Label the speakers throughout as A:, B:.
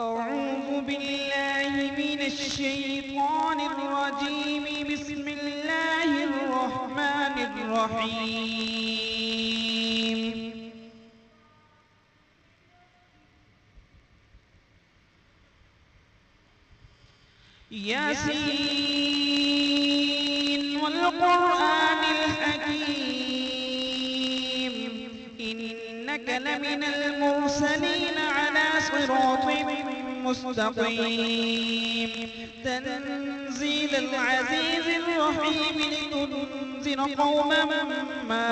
A: أعوذ بالله من الشيطان الرجيم. بسم الله الرحمن الرحيم. ياسين والقرآن الحكيم إنك لمن المرسلين على صراط مستقيم تنزيل العزيز الرحيم لتنذر قوما ما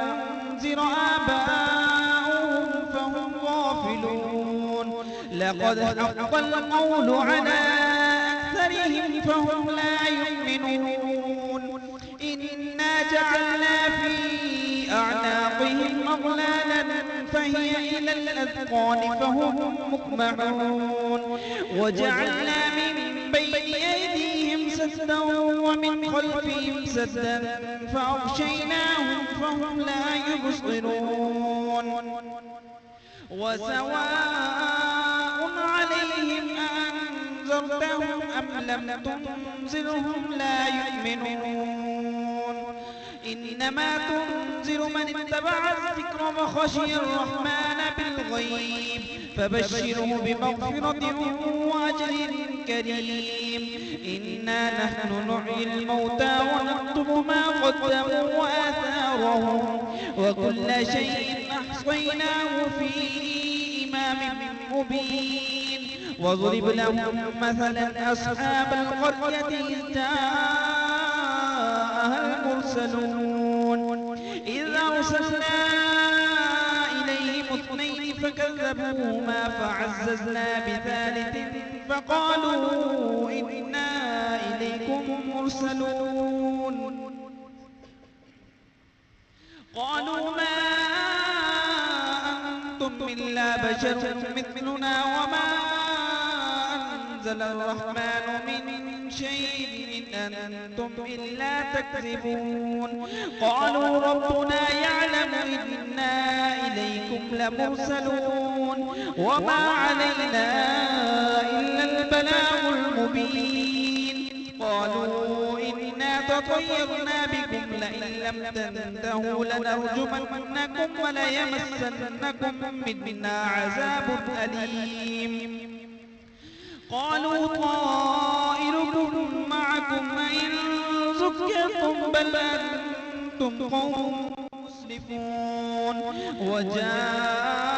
A: أنذر آباؤهم فهم غافلون. لقد حق القول على أكثرهم فهم لا يؤمنون. إنا جعلنا في أعناقهم أغلالا فهي إلى الأذقان فهم مقمحون. وجعلنا من بين أيديهم سدا ومن خلفهم سدا فأغشيناهم فهم لا يبصرون. وسواء عليهم أنذرتهم أم لم تنذرهم لا يؤمنون. إنما تنذر من اتبع الذكر وخشي الرحمن بالغيب فبشره بمغفرة وأجر كريم. إنا نحن نحيي الموتى ونكتب ما قدموا وآثارهم وكل شيء أحصيناه في إمام مبين. واضرب لهم مثلا أصحاب القرية إذ جاءها المرسلون إذ أرسلنا إليهم اثنين فكذبوهما فعززنا بثالث فقالوا إنا إليكم مرسلون. قالوا ما أنتم إلا بشر مثلنا وما أنزل الرحمن من شيء إن أنتم إلا تكذبون. قالوا ربنا يعلم إنا إليكم لمرسلون وما علينا إلا البلاغ المبين. قالوا إنا تطيرنا بكم لئن لم تنتهوا لنرجمنكم وليمسنكم منا عذاب أليم. قالوا طائركم معكم إن ذكرتم بل أنتم قوم مسرفون. وجاء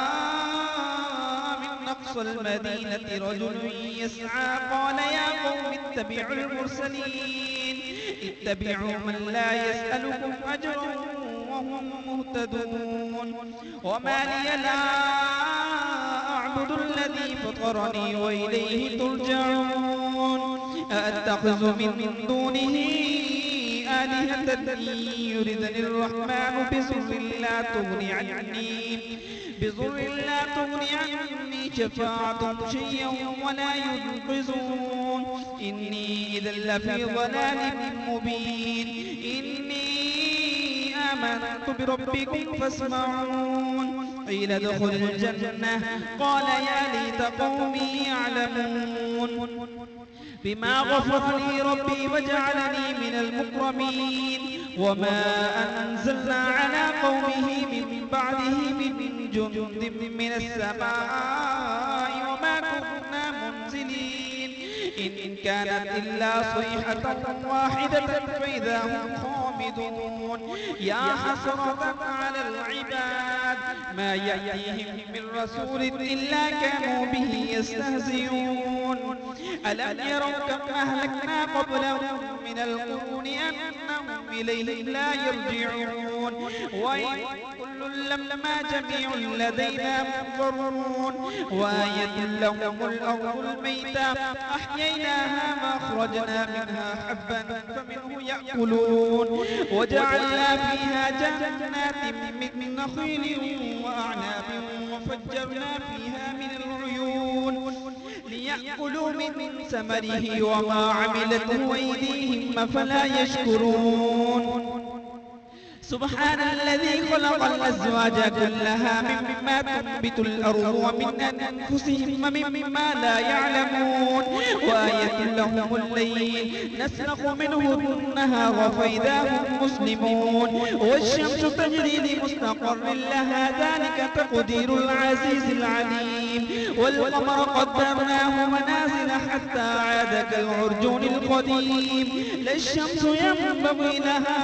A: من أقصى المدينة رجل يسعى قال يا قوم اتبعوا المرسلين اتبعوا من لا يسألكم أجرا وهم مهتدون. وما لي لا أعبد الذي فطرني وإليه ترجعون. أأتخذ من دونه آلهة إن يردني الرحمن بضر لا تغني عني شفاعتهم شيئا ولا ينقذون. إني إذا لفي ضلال مبين. إني آمنت بربكم فاسمعون. قيل ادخل الجنة قال يا ليت قومي يعلمون. بما غفر لي ربي وجعلني من المكرمين. وما أنزلنا على قومه من بعده من جند من السماء وما كنا منزلين. إن كانت إلا صيحة واحدة فإذا هم خامدون. يا حسرة على العباد ما يأتيهم من رسول إلا كانوا به يستهزئون. ألم يروا كم أهلكنا قبلهم من القرون أنهم إليهم لا يرجعون. وإن كل لما جميع لدينا محضرون. وآية لهم الأرض الميتة أحييناها وأخرجنا منها حبا فمنه يأكلون. وجعلنا فيها جنات من نخيل وأعناب وفجرنا فيها من العيون ليأكلوا من ثمره وما عملته أيديهم أفلا يشكرون. سبحان الذي خلق الأزواج كلها مما تنبت الأرض ومن أنفسهم ومما لا يعلمون وآية لهم الليل نسلخ منه النهار فإذا هم مسلمون والشمس تجري لمستقر لها ذلك تقدير العزيز العليم والقمر قدرناه منازل حتى عاد كالعرجون القديم لا الشمس ينبغي لها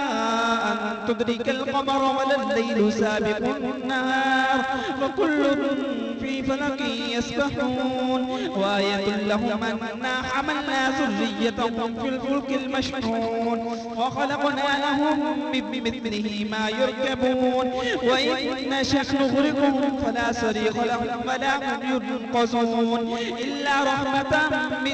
A: أن تدرك القمر ولا الليل سابق النهار وكل في فلك يسبحون وآية لهم أنا حملنا ذريتهم في الفلك المشحون وخلقنا لهم بمثله ما يركبون وإن نشأ نغرقهم فلا صريخ لهم ولا هم ينقذون إلا رحمة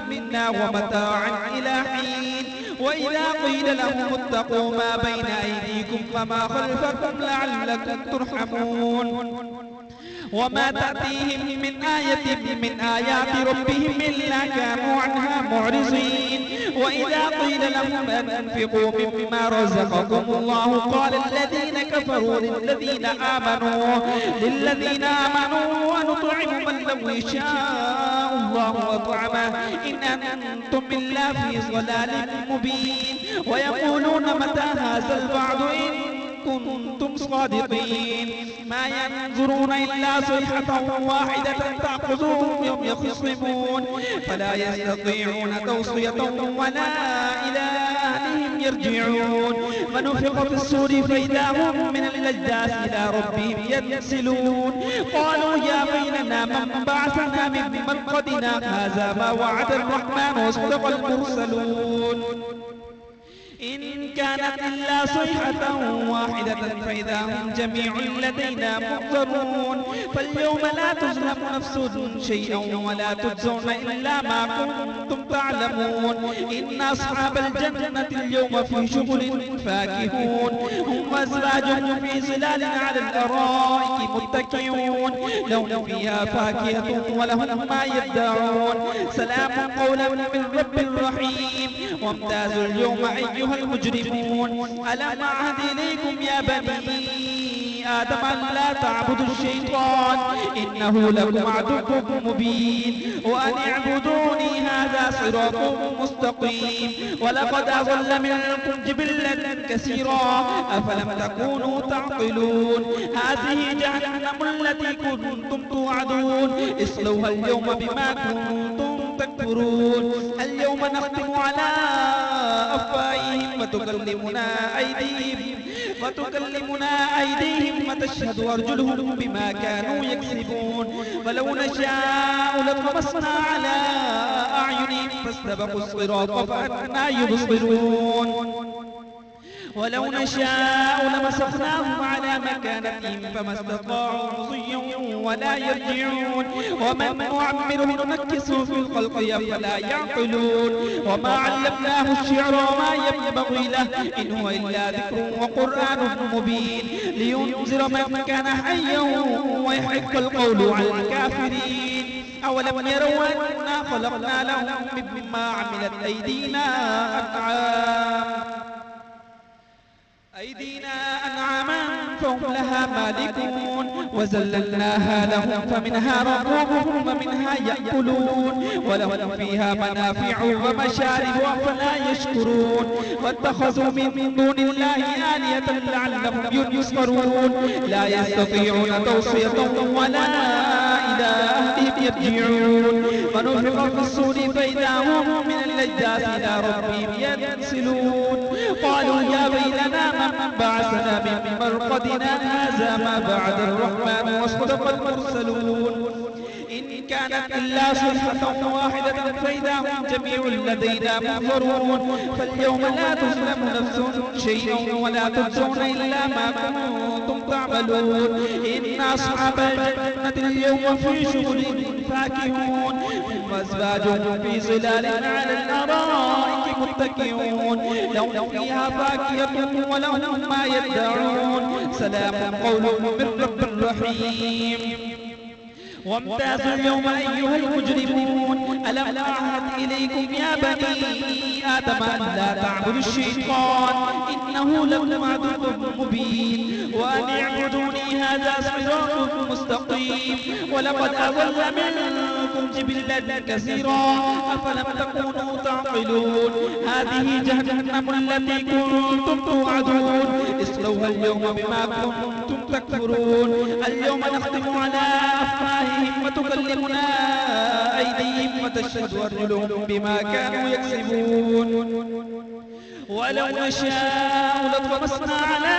A: منا ومتاعا إلى حين وإذا قيل لهم اتقوا ما بين أيديكم وما خلفكم لعلكم ترحمون وما تأتيهم من آية من آيات ربهم إلا كانوا عنها معرضين وإذا قيل لهم أنفقوا مما رزقكم الله قال الذين كفروا للذين آمنوا ونطعم من لو يشاء الله أطعمه إن أنتم إلا في ضلال مبين ويقولون متى هذا الوعد إن كنتم صادقين ما ينظرون إلا صيحة واحدة تأخذهم يوم يخصمون فلا يستطيعون توصية ولا إلى أهلهم يرجعون ونفخ في الصور فإذا هم من الأجداث إلى ربهم ينسلون قالوا يا ويلنا من بعثنا من مرقدنا هذا ما وعد الرحمن وصدق المرسلون إن كانت إلا صيحة واحدة فإذا هم جميع لدينا محضرون فاليوم لا تظلم نفس شيئا ولا تجزون إلا ما كنتم تعلمون إن أصحاب الجنة اليوم في شغل فاكهون هم وأزواجهم في ظلال على الأرائك متكئون لهم فيها فاكهة ولهم ما يدعون سلام قولا من رب رحيم وامتازوا اليوم أيها المجرمون ألم أعهد إليكم يا بني آدم أن لا تعبدوا الشيطان إنه لكم عدو مبين وأن اعبدوني هذا صراط مستقيم ولقد أضل منكم جبلا كثيرا أفلم تكونوا تعقلون هذه جهنم التي كنتم توعدون اصلوها اليوم بما كنتم تكفرون اليوم نختم على أفواههم وتكلمنا أيديهم وتشهد أرجلهم بما كانوا يكسبون ولو نشاء لطمسنا على أعينهم فاستبقوا الصراط فأنى يبصرون ولو نشاء لمسخناهم على مكانتهم فما استطاعوا مضيا ولا يرجعون ومن نعمره ننكسه في الخلق فلا يعقلون وما علمناه الشعر وما ينبغي له إن هو إلا ذكر وقرآن مبين لينذر من كان حيا ويحق القول على الكافرين أولم يروا أنا خلقنا لهم مما عملت أيدينا أنعاما فهم لها مالكون وزللناها لهم فمنها ركوبهم ومنها يأكلون ولهم فيها منافع ومشارب أفلا يشكرون واتخذوا من دون الله آلهة لعلهم ينصرون لا يستطيعون توصية ولا إلى أهلهم يرجعون ونفخ في الصور فإذا هم من الأجداث إلى ربهم ينسلون قالوا يا ويلنا من بعثنا من مرقدنا هذا ما بعد الرحمن وصدق المرسلون إن كانت إلا صيحة واحدة فإذا هم جميع لدينا محضرون فاليوم لا تظلم نفس شيئا ولا تجزون إلا ما كنتم تعملون إن أصحاب الجنة اليوم في شغل فاكهون وأزواجهم في ظلال على الأرائك متكئون لهم فيها فاكهة ولهم ما يدعون سلام قول من رب رحيم وامتازوا اليوم أيها المجرمون ألم أعهد إليكم يا بني آدم أن لا تعبدوا الشيطان إنه لكم عدو مبين وأن اعبدوني هذا صراط مستقيم ولقد أضل منكم جبلا كثيرا أفلم تكونوا تعقلون هذه جهنم التي كنتم توعدون اصلوها اليوم بما كنتم تكفرون اليوم نختم على أفواههم وتكلمنا أيديهم وتشهد أرجلهم بما كانوا يكسبون ولو نشاء لطمسنا على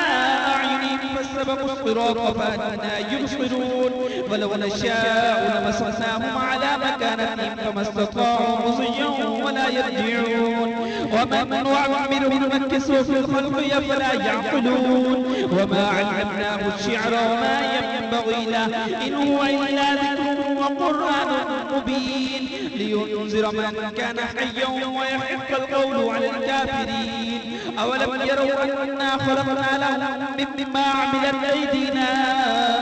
A: أعينهم فاستبقوا الصراط فأنى يبصرون ولو نشاء لمسخناهم على مكانتهم فما استطاعوا مضيا ولا يرجعون ومن نعمره ننكسه في الخلق أفلا يعقلون وما علمناه الشعر وما ينبغي له إن هو إلا ذكر وقرآن مبين لينذر من كان حيا ويحق القول على الكافرين أولم يروا أنا خلقنا لهم مما عملت أيدينا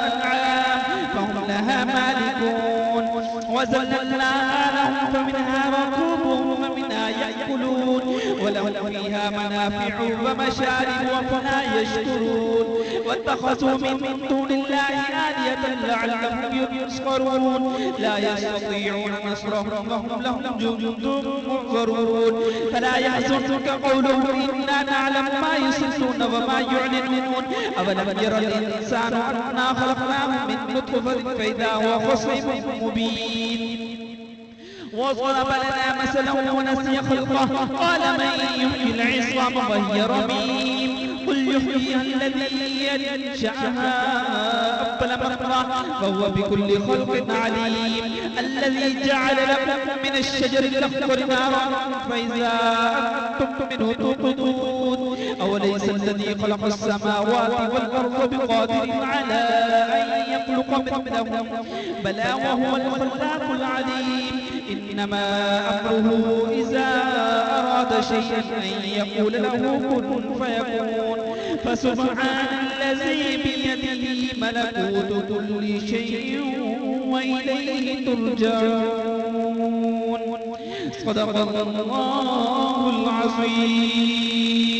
A: أنعام فهم لها مالكون وذللناها لهم فمنها ركوبهم ومنها يأكلون ولهم فيها منافع ومشارب وفلا يشكرون واتخذوا من دون الله آلهة لعلهم ينصرون لا يستطيعون نصرهم وهم لهم جند محضرون فلا يحزنك قولهم إنا نعلم ما يسرون وما يعلنون أولم يرى الإنسان أنا خلقناه من نطفة فإذا هو خصيم مبين وضرب لنا مثلا ونسي خلقه قال من يحيي العظام وهي رميم قل يحييها الذي ينشأها أول مرة وهو بكل خلق عليم الذي جعل لكم من الشجر الأخضر نارا فإذا أنتم منه توقدون أوليس الذي خلق السماوات والأرض بقادر على أن يخلق مثلهم بلى وهو الخلاق العليم إنما أمره إذا أراد شيئا أن يقول له كن فيكون فسبحان الذي بيده ملكوت كل شيء وإليه ترجعون صدق الله العظيم.